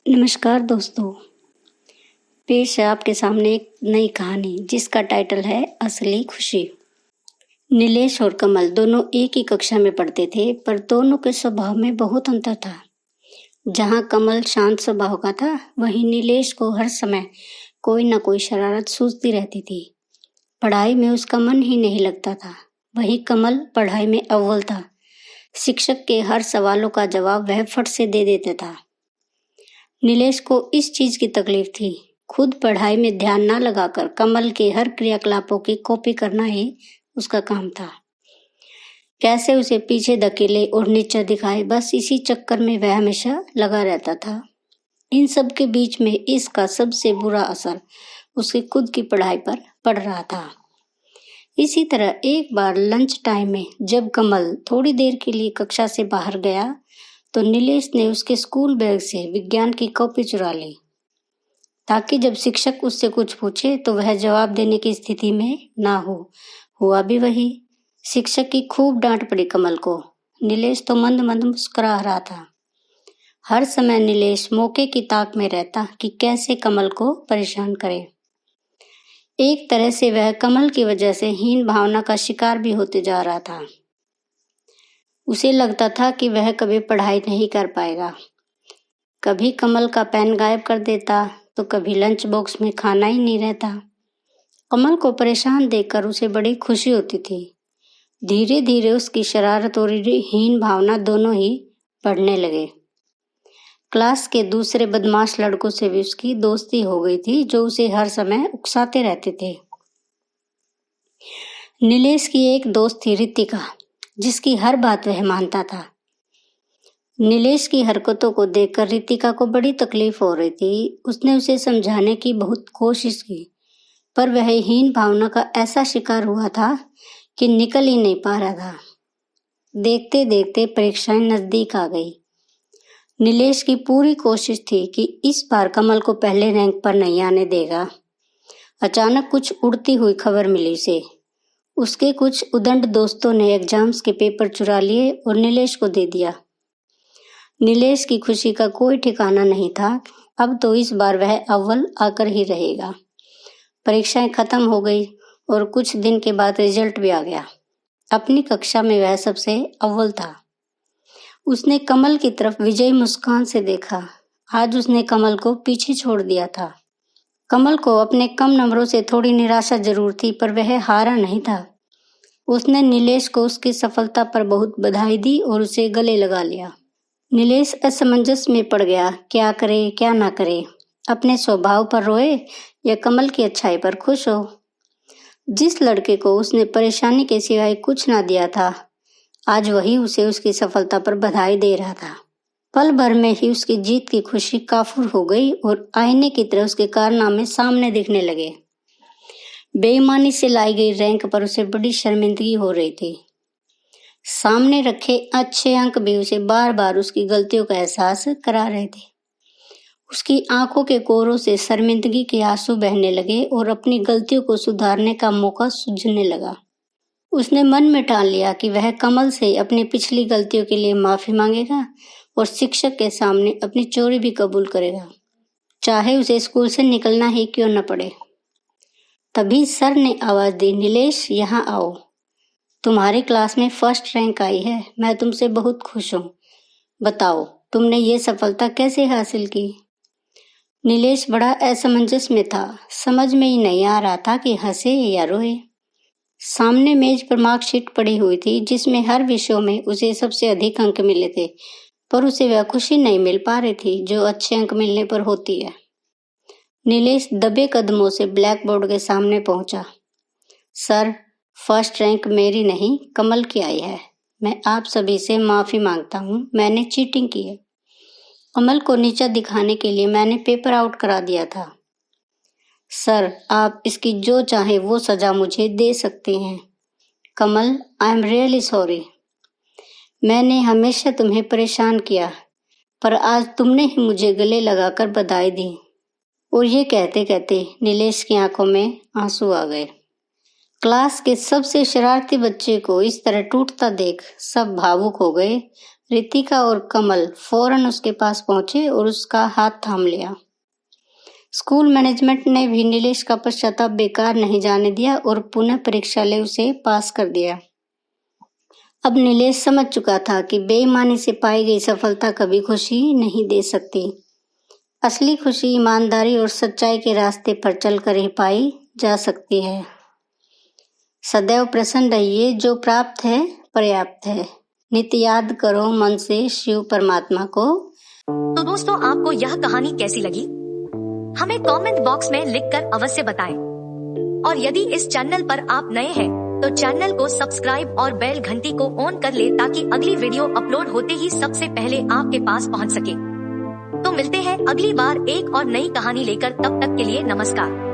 नमस्कार दोस्तों। पेश है आपके सामने एक नई कहानी जिसका टाइटल है असली खुशी। नीलेश और कमल दोनों एक ही कक्षा में पढ़ते थे, पर दोनों के स्वभाव में बहुत अंतर था। जहाँ कमल शांत स्वभाव का था, वहीं नीलेश को हर समय कोई न कोई शरारत सूझती रहती थी। पढ़ाई में उसका मन ही नहीं लगता था। वहीं कमल पढ़ाई में अव्वल था। शिक्षक के हर सवालों का जवाब वह फट से दे देता था। नीलेश को इस चीज की तकलीफ थी। खुद पढ़ाई में ध्यान न लगाकर कमल के हर क्रियाकलापों की कॉपी करना ही उसका काम था। कैसे उसे पीछे धकेले और नीचा दिखाए, बस इसी चक्कर में वह हमेशा लगा रहता था। इन सब के बीच में इसका सबसे बुरा असर उसकी खुद की पढ़ाई पर पड़ रहा था। इसी तरह एक बार लंच टाइम में जब कमल थोड़ी देर के लिए कक्षा से बाहर गया, तो नीलेश ने उसके स्कूल बैग से विज्ञान की कॉपी चुरा ली, ताकि जब शिक्षक उससे कुछ पूछे तो वह जवाब देने की स्थिति में ना हो। हुआ भी वही। शिक्षक की खूब डांट पड़ी कमल को। नीलेश तो मंद मंद मुस्कुरा रहा था। हर समय नीलेश मौके की ताक में रहता कि कैसे कमल को परेशान करे। एक तरह से वह कमल की वजह से हीन भावना का शिकार भी होते जा रहा था। उसे लगता था कि वह कभी पढ़ाई नहीं कर पाएगा। कभी कमल का पेन गायब कर देता, तो कभी लंच बॉक्स में खाना ही नहीं रहता। कमल को परेशान देखकर उसे बड़ी खुशी होती थी। धीरे धीरे उसकी शरारत और हीन भावना दोनों ही बढ़ने लगे। क्लास के दूसरे बदमाश लड़कों से भी उसकी दोस्ती हो गई थी, जो उसे हर समय उकसाते रहते थे। नीलेश की एक दोस्त थी रितिका, जिसकी हर बात वह मानता था। नीलेश की हरकतों को देखकर रितिका को बड़ी तकलीफ हो रही थी। उसने उसे समझाने की बहुत कोशिश की, पर वह हीन भावना का ऐसा शिकार हुआ था कि निकल ही नहीं पा रहा था। देखते देखते परीक्षाएं नजदीक आ गई। नीलेश की पूरी कोशिश थी कि इस बार कमल को पहले रैंक पर नहीं आने देगा। अचानक कुछ उड़ती हुई खबर मिली उसे। उसके कुछ उदंड दोस्तों ने एग्जाम्स के पेपर चुरा लिए और नीलेश को दे दिया। नीलेश की खुशी का कोई ठिकाना नहीं था। अब तो इस बार वह अव्वल आकर ही रहेगा। परीक्षाएं खत्म हो गई और कुछ दिन के बाद रिजल्ट भी आ गया। अपनी कक्षा में वह सबसे अव्वल था। उसने कमल की तरफ विजयी मुस्कान से देखा। आज उसने कमल को पीछे छोड़ दिया था। कमल को अपने कम नंबरों से थोड़ी निराशा जरूर थी, पर वह हारा नहीं था। उसने नीलेश को उसकी सफलता पर बहुत बधाई दी और उसे गले लगा लिया। नीलेश असमंजस में पड़ गया। क्या करे क्या ना करे, अपने स्वभाव पर रोए या कमल की अच्छाई पर खुश हो। जिस लड़के को उसने परेशानी के सिवाय कुछ ना दिया था, आज वही उसे उसकी सफलता पर बधाई दे रहा था। पल भर में ही उसकी जीत की खुशी काफूर हो गई और आईने की तरह उसके कारनामे सामने दिखने लगे। बेईमानी से लाई गई रैंक पर उसे बड़ी शर्मिंदगी हो रही थी। सामने रखे अच्छे अंक भी उसे बार बार उसकी गलतियों का एहसास करा रहे थे। उसकी आंखों के कोरों से शर्मिंदगी के आंसू बहने लगे और अपनी गलतियों को सुधारने का मौका सूझने लगा। उसने मन में ठान लिया कि वह कमल से अपनी पिछली गलतियों के लिए माफी मांगेगा और शिक्षक के सामने अपनी चोरी भी कबूल करेगा, चाहे उसे स्कूल से निकलना ही क्यों न पड़े। तभी सर ने आवाज दी, नीलेश यहाँ आओ। तुम्हारी क्लास में फर्स्ट रैंक आई है। मैं तुमसे बहुत खुश हूँ। बताओ तुमने ये सफलता कैसे हासिल की। नीलेश बड़ा असमंजस में था। समझ में ही नहीं आ रहा था कि हंसे या रोए। सामने मेज पर मार्कशीट पड़ी हुई थी, जिसमें हर विषयों में उसे सबसे अधिक अंक मिले थे, पर उसे वह खुशी नहीं मिल पा रही थी जो अच्छे अंक मिलने पर होती है। नीलेश दबे कदमों से ब्लैक बोर्ड के सामने पहुंचा। सर, फर्स्ट रैंक मेरी नहीं कमल की आई है। मैं आप सभी से माफी मांगता हूँ। मैंने चीटिंग की है। कमल को नीचा दिखाने के लिए मैंने पेपर आउट करा दिया था। सर, आप इसकी जो चाहे वो सजा मुझे दे सकते हैं। कमल, आई एम रियली सॉरी। मैंने हमेशा तुम्हें परेशान किया, पर आज तुमने ही मुझे गले लगाकर बधाई दी। और ये कहते कहते नीलेश की आंखों में आंसू आ गए। क्लास के सबसे शरारती बच्चे को इस तरह टूटता देख सब भावुक हो गए। रितिका और कमल फौरन उसके पास पहुंचे और उसका हाथ थाम लिया। स्कूल मैनेजमेंट ने भी नीलेश का पश्चाताप बेकार नहीं जाने दिया और पुनः परीक्षा ले उसे पास कर दिया। अब नीलेश समझ चुका था कि बेईमानी से पाई गई सफलता कभी खुशी नहीं दे सकती। असली खुशी ईमानदारी और सच्चाई के रास्ते पर चलकर ही पाई जा सकती है। सदैव प्रसन्न रहिए, जो प्राप्त है पर्याप्त है। नित्य याद करो मन से शिव परमात्मा को। तो दोस्तों, आपको यह कहानी कैसी लगी हमें कमेंट बॉक्स में लिखकर अवश्य बताएं। और यदि इस चैनल पर आप नए हैं तो चैनल को सब्सक्राइब और बेल घंटी को ऑन कर ले ताकि अगली वीडियो अपलोड होते ही सबसे पहले आपके पास पहुंच सके। तो मिलते हैं अगली बार एक और नई कहानी लेकर, तब तक के लिए नमस्कार।